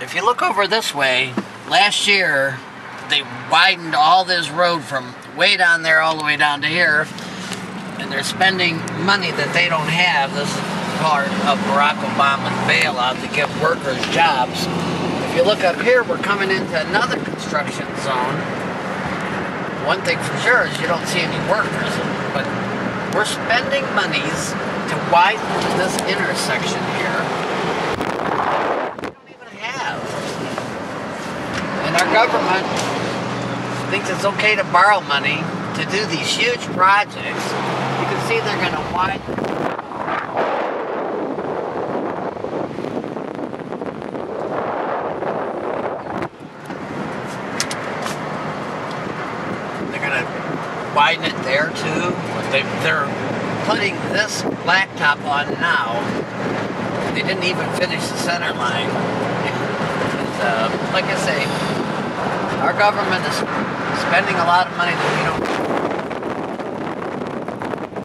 if you look over this way, last year they widened all this road from way down there all the way down to here, and they're spending money that they don't have. This is part of Barack Obama's bailout to give workers jobs. If you look up here, we're coming into another construction zone. One thing for sure is you don't see any workers, but we're spending monies to widen this intersection here. We don't even have. And our government thinks it's okay to borrow money to do these huge projects. You can see they're going to widen. Widen it there too. They're putting this blacktop on now. They didn't even finish the center line. And, like I say, our government is spending a lot of money that we don't